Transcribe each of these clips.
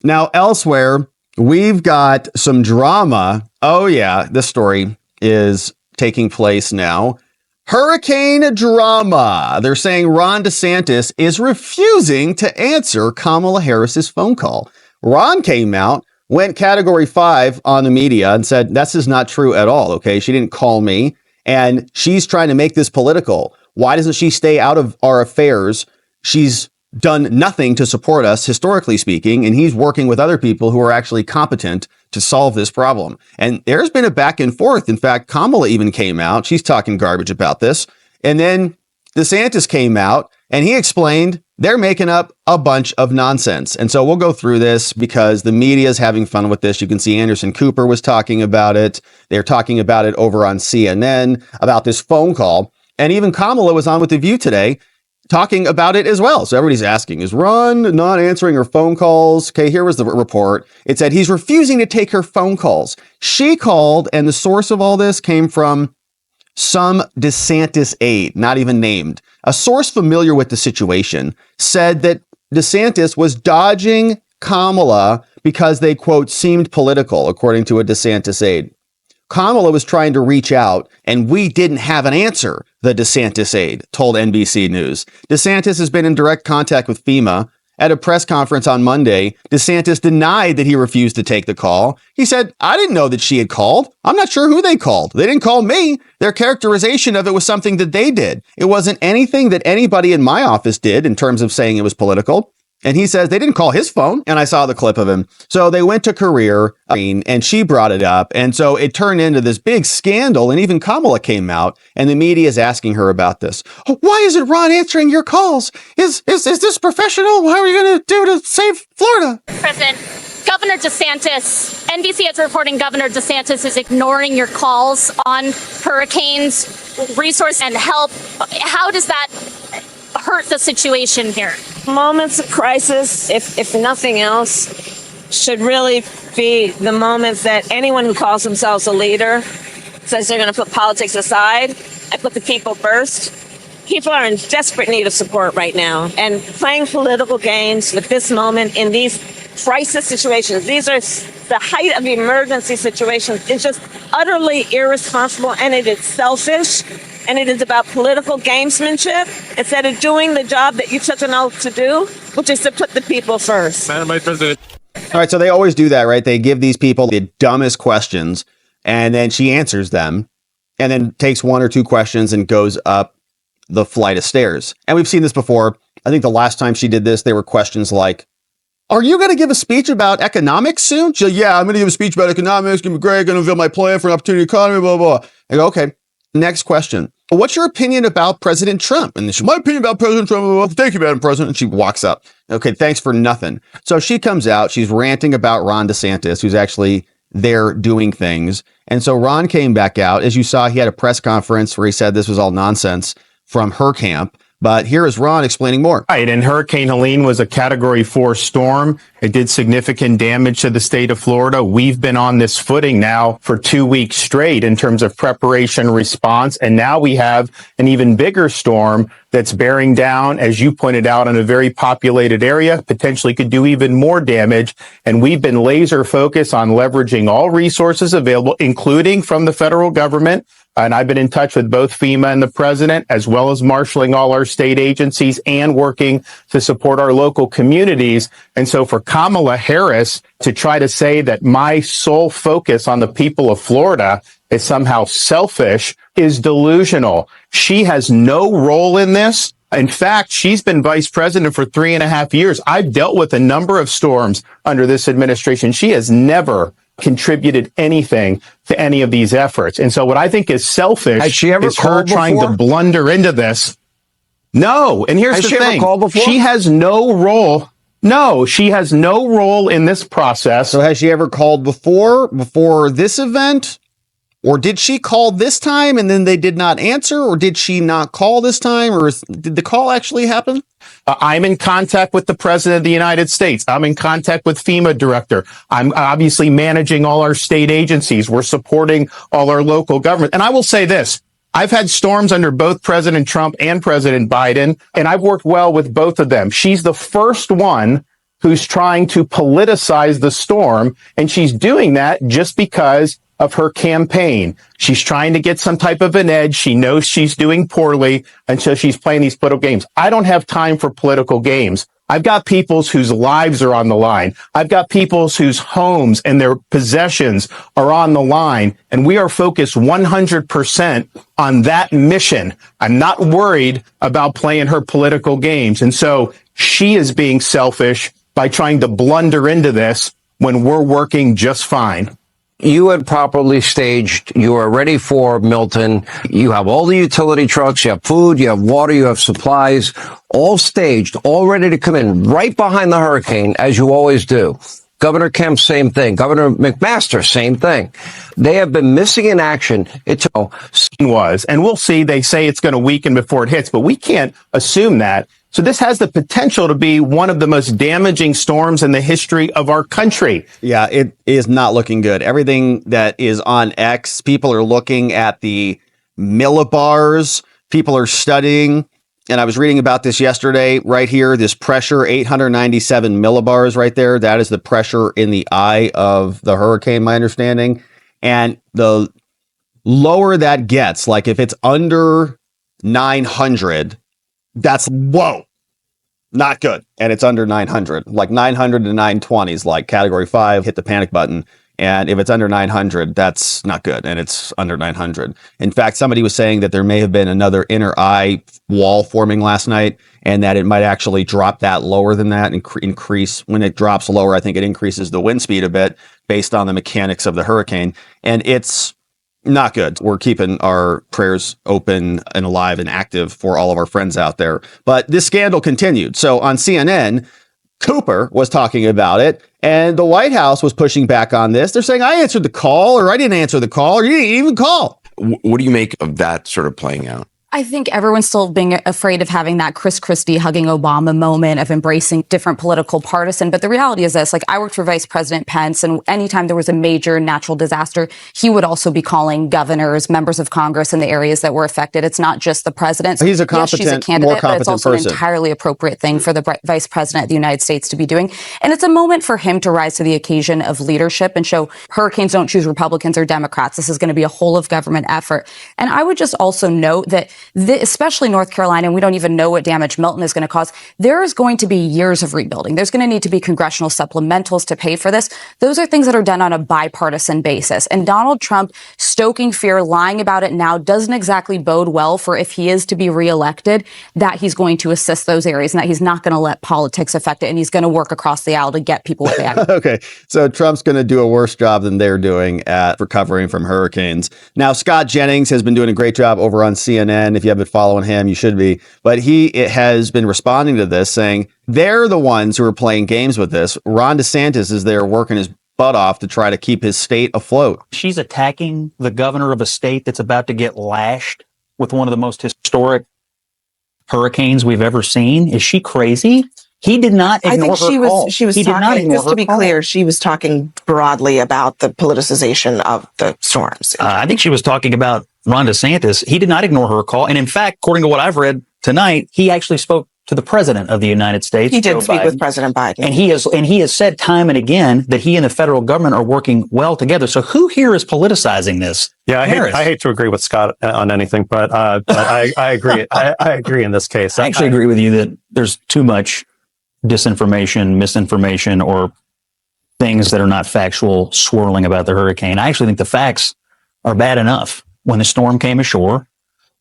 Now, elsewhere, we've got some drama. Oh, yeah, this story is taking place now. Hurricane drama. They're saying Ron DeSantis is refusing to answer Kamala Harris's phone call. Ron came out, went category 5 on the media and said, this is not true at all. Okay. She didn't call me and she's trying to make this political. Why doesn't she stay out of our affairs? She's done nothing to support us, historically speaking, and he's working with other people who are actually competent to solve this problem. And there's been a back and forth. In fact, Kamala even came out. She's talking garbage about this. And then DeSantis came out and he explained they're making up a bunch of nonsense. And so we'll go through this because the media is having fun with this. You can see Anderson Cooper was talking about it. They're talking about it over on CNN about this phone call. And even Kamala was on with The View today talking about it as well. So everybody's asking, is Ron not answering her phone calls? Okay, here was the report. It said he's refusing to take her phone calls. She called, and the source of all this came from some DeSantis aide, not even named. A source familiar with the situation said that DeSantis was dodging Kamala because they, quote, seemed political, according to a DeSantis aide. Kamala was trying to reach out, and we didn't have an answer, the DeSantis aide told NBC News. DeSantis has been in direct contact with FEMA. At a press conference on Monday, DeSantis denied that he refused to take the call. He said, I didn't know that she had called. I'm not sure who they called. They didn't call me. Their characterization of it was something that they did. It wasn't anything that anybody in my office did in terms of saying it was political. And he says they didn't call his phone. And I saw the clip of him. So they went to career and she brought it up. And so it turned into this big scandal. And even Kamala came out and the media is asking her about this. Oh, why isn't Ron answering your calls? Is this professional? What are you going to do to save Florida? President, Governor DeSantis, NBC is reporting Governor DeSantis is ignoring your calls on hurricanes, resource and help. How does that hurt the situation here? Moments of crisis, if nothing else, should really be the moments that anyone who calls themselves a leader says they're going to put politics aside and put the people first. People are in desperate need of support right now. And playing political games with this moment in these crisis situations, these are the height of emergency situations, is just utterly irresponsible, and it is selfish. And it is about political gamesmanship instead of doing the job that you took an oath to do, which is to put the people first. Madam Vice President. All right. So they always do that, right? They give these people the dumbest questions and then she answers them and then takes one or two questions and goes up the flight of stairs. And we've seen this before. I think the last time she did this, there were questions like, are you going to give a speech about economics soon? She's like, yeah, I'm going to give a speech about economics. Going to be great. Going to unveil my plan for an opportunity economy, blah, blah, blah. I go, okay. Next question. What's your opinion about President Trump? And she, my opinion about President Trump. Well, thank you, Madam President. And she walks up. Okay, thanks for nothing. So she comes out. She's ranting about Ron DeSantis, who's actually there doing things. And so Ron came back out. As you saw, he had a press conference where he said this was all nonsense from her camp. But here is Ron explaining more. Right. And Hurricane Helene was a Category 4 storm. It did significant damage to the state of Florida. We've been on this footing now for 2 weeks straight in terms of preparation response. And now we have an even bigger storm that's bearing down, as you pointed out, on a very populated area, potentially could do even more damage. And we've been laser focused on leveraging all resources available, including from the federal government. And I've been in touch with both FEMA and the president, as well as marshaling all our state agencies and working to support our local communities. And so for Kamala Harris to try to say that my sole focus on the people of Florida is somehow selfish is delusional. She has no role in this. In fact, she's been vice president for 3.5 years. I've dealt with a number of storms under this administration. She has never contributed anything to any of these efforts. And so what I think is selfish is her trying to blunder into this. No. And here's the thing. She has no role. No, she has no role in this process. So has she ever called before this event? Or did she call this time and then they did not answer? Or did she not call this time? Or did the call actually happen? I'm in contact with the president of the United States. I'm in contact with FEMA director. I'm obviously managing all our state agencies. We're supporting all our local government. And I will say this. I've had storms under both President Trump and President Biden, and I've worked well with both of them. She's the first one who's trying to politicize the storm. And she's doing that just because of her campaign. She's trying to get some type of an edge. She knows she's doing poorly, and so she's playing these political games. I don't have time for political games. I've got peoples whose lives are on the line. I've got peoples whose homes and their possessions are on the line, and we are focused 100% on that mission. I'm not worried about playing her political games. And so she is being selfish by trying to blunder into this when we're working just fine. You had properly staged. You are ready for Milton. You have all the utility trucks. You have food. You have water. You have supplies, all staged, all ready to come in right behind the hurricane, as you always do. Governor Kemp, same thing. Governor McMaster, same thing. They have been missing in action. And we'll see. They say it's going to weaken before it hits, but we can't assume that. So this has the potential to be one of the most damaging storms in the history of our country. Yeah, it is not looking good. Everything that is on X, people are looking at the millibars. People are studying. And I was reading about this yesterday right here, this pressure, 897 millibars right there. That is the pressure in the eye of the hurricane, my understanding. And the lower that gets, like if it's under 900, that's whoa, not good. And it's under 900, like 900 to 920 is like category 5, hit the panic button. And if it's under 900, that's not good. And it's under 900. In fact, somebody was saying that there may have been another inner eye wall forming last night, and that it might actually drop that lower than that and increase. When it drops lower, I think it increases the wind speed a bit based on the mechanics of the hurricane. And it's not good. We're keeping our prayers open and alive and active for all of our friends out there. But this scandal continued. So on CNN, Cooper was talking about it, and the White House was pushing back on this. They're saying, I answered the call, or I didn't answer the call, or you didn't even call. What do you make of that sort of playing out? I think everyone's still being afraid of having that Chris Christie hugging Obama moment of embracing different political partisan. But the reality is this, like, I worked for Vice President Pence, and anytime there was a major natural disaster, he would also be calling governors, members of Congress in the areas that were affected. It's not just the president. He's a competent, yes, she's a candidate, more competent but it's also person. An entirely appropriate thing for the Vice President of the United States to be doing. And it's a moment for him to rise to the occasion of leadership and show hurricanes don't choose Republicans or Democrats. This is going to be a whole of government effort. And I would just also note that especially North Carolina, and we don't even know what damage Milton is going to cause, there is going to be years of rebuilding. There's going to need to be congressional supplementals to pay for this. Those are things that are done on a bipartisan basis. And Donald Trump stoking fear, lying about it now, doesn't exactly bode well for, if he is to be reelected, that he's going to assist those areas and that he's not going to let politics affect it. And he's going to work across the aisle to get people what they have. Okay, so Trump's going to do a worse job than they're doing at recovering from hurricanes. Now, Scott Jennings has been doing a great job over on CNN. If you haven't following him, you should be. But he has been responding to this, saying they're the ones who are playing games with this. Ron DeSantis is there working his butt off to try to keep his state afloat. She's attacking the governor of a state that's about to get lashed with one of the most historic hurricanes we've ever seen. Is she crazy? He did not ignore her call. She was talking, just to be clear, she was talking broadly about the politicization of the storms. I think she was talking about Ron DeSantis. He did not ignore her call. And in fact, according to what I've read tonight, he actually spoke to the president of the United States. He did speak with President Biden. And he has said time and again that he and the federal government are working well together. So who here is politicizing this? Yeah, I hate to agree with Scott on anything, but I agree. I agree in this case. I actually agree with you that there's too much disinformation, misinformation, or things that are not factual swirling about the hurricane. I actually think the facts are bad enough. When the storm came ashore,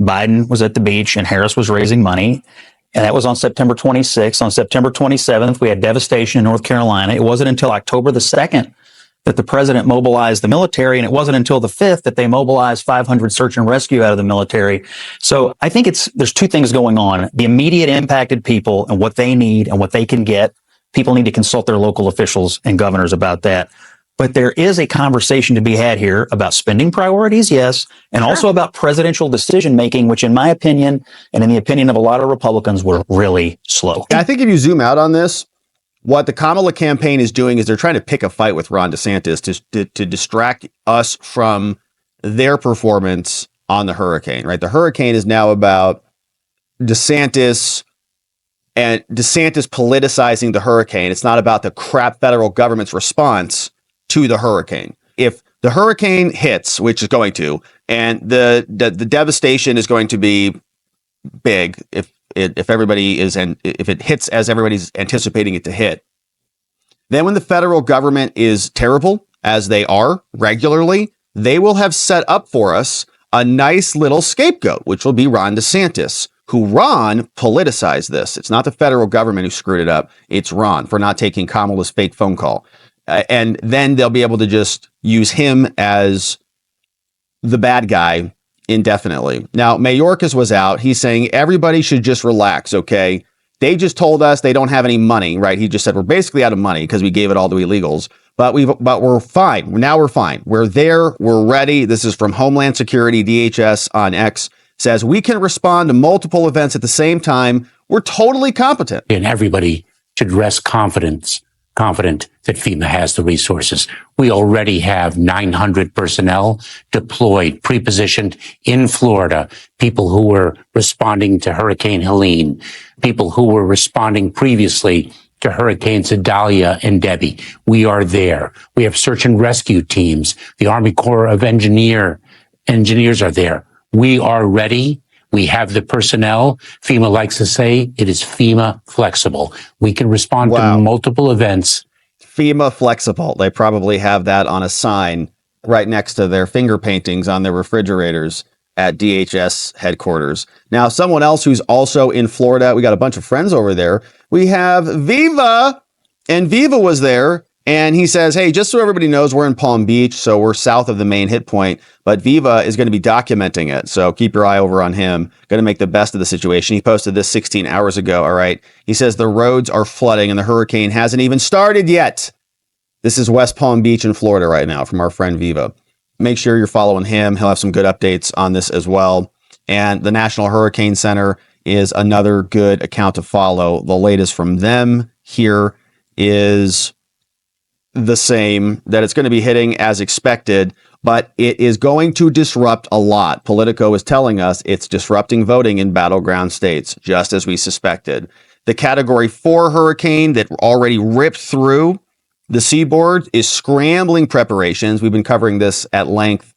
Biden was at the beach and Harris was raising money. And that was on September 26th. On September 27th, we had devastation in North Carolina. It wasn't until October the 2nd that the president mobilized the military. And it wasn't until the 5th that they mobilized 500 search and rescue out of the military. So I think there's two things going on. The immediate impacted people and what they need and what they can get. People need to consult their local officials and governors about that. But there is a conversation to be had here about spending priorities, yes, and also about presidential decision making, which in my opinion, and in the opinion of a lot of Republicans, were really slow. I think if you zoom out on this, what the Kamala campaign is doing is they're trying to pick a fight with Ron DeSantis to distract us from their performance on the hurricane, right? The hurricane is now about DeSantis and DeSantis politicizing the hurricane. It's not about the crap federal government's response to the hurricane. If the hurricane hits, which is going to, and the devastation is going to be big, if everybody is, and if it hits as everybody's anticipating it to hit, then when the federal government is terrible, as they are regularly, they will have set up for us a nice little scapegoat, which will be Ron DeSantis, who Ron politicized this. It's not the federal government who screwed it up. It's Ron for not taking Kamala's fake phone call. And then they'll be able to just use him as the bad guy indefinitely. Now, Mayorkas was out. He's saying everybody should just relax, okay? They just told us they don't have any money, right? He just said we're basically out of money because we gave it all to illegals. But we're fine. Now we're fine. We're there. We're ready. This is from Homeland Security. DHS on X says we can respond to multiple events at the same time. We're totally competent. And everybody should rest confident that FEMA has the resources. We already have 900 personnel deployed, pre-positioned in Florida, people who were responding to Hurricane Helene, people who were responding previously to Hurricanes Idalia and Debbie. We are there. We have search and rescue teams. The Army Corps of Engineers are there. We are ready. We have the personnel. FEMA likes to say it is FEMA flexible. We can respond to multiple events. FEMA flexible. They probably have that on a sign right next to their finger paintings on their refrigerators at DHS headquarters. Now, someone else who's also in Florida, we got a bunch of friends over there. We have Viva, and Viva was there, and he says, hey, just so everybody knows, we're in Palm Beach, so we're south of the main hit point, but Viva is going to be documenting it, so keep your eye over on him. Going to make the best of the situation. He posted this 16 hours ago, all right? He says the roads are flooding, and the hurricane hasn't even started yet. This is West Palm Beach in Florida right now from our friend Viva. Make sure you're following him. He'll have some good updates on this as well. And the National Hurricane Center is another good account to follow. The latest from them here is the same, that it's going to be hitting as expected, but it is going to disrupt a lot. Politico is telling us it's disrupting voting in battleground states, just as we suspected. The Category 4 hurricane that already ripped through the seaboard is scrambling preparations. We've been covering this at length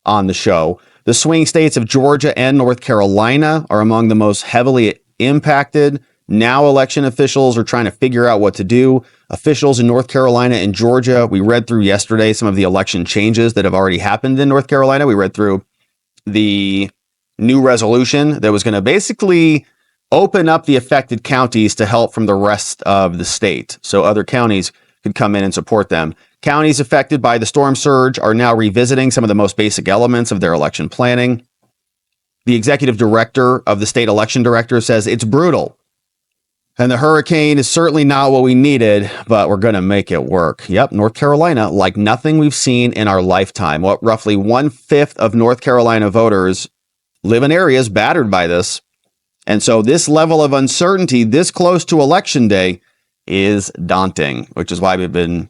on the show. The swing states of Georgia and North Carolina are among the most heavily impacted. Now election officials are trying to figure out what to do. Officials in North Carolina and Georgia, we read through yesterday some of the election changes that have already happened in North Carolina. We read through the new resolution that was going to basically open up the affected counties to help from the rest of the state. So other counties could come in and support them. Counties affected by the storm surge are now revisiting some of the most basic elements of their election planning. The executive director of the state election director says it's brutal. And the hurricane is certainly not what we needed, but we're going to make it work. Yep, North Carolina, like nothing we've seen in our lifetime. What, roughly 1/5 of North Carolina voters live in areas battered by this. And so this level of uncertainty this close to election day is daunting, which is why we've been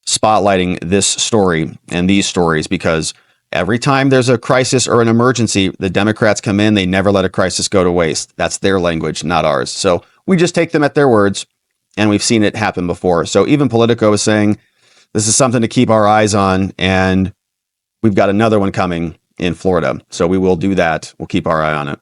spotlighting this story and these stories, because every time there's a crisis or an emergency, the Democrats come in, they never let a crisis go to waste. That's their language, not ours. So we just take them at their words, and we've seen it happen before. So even Politico is saying this is something to keep our eyes on, and we've got another one coming in Florida. So we will do that. We'll keep our eye on it.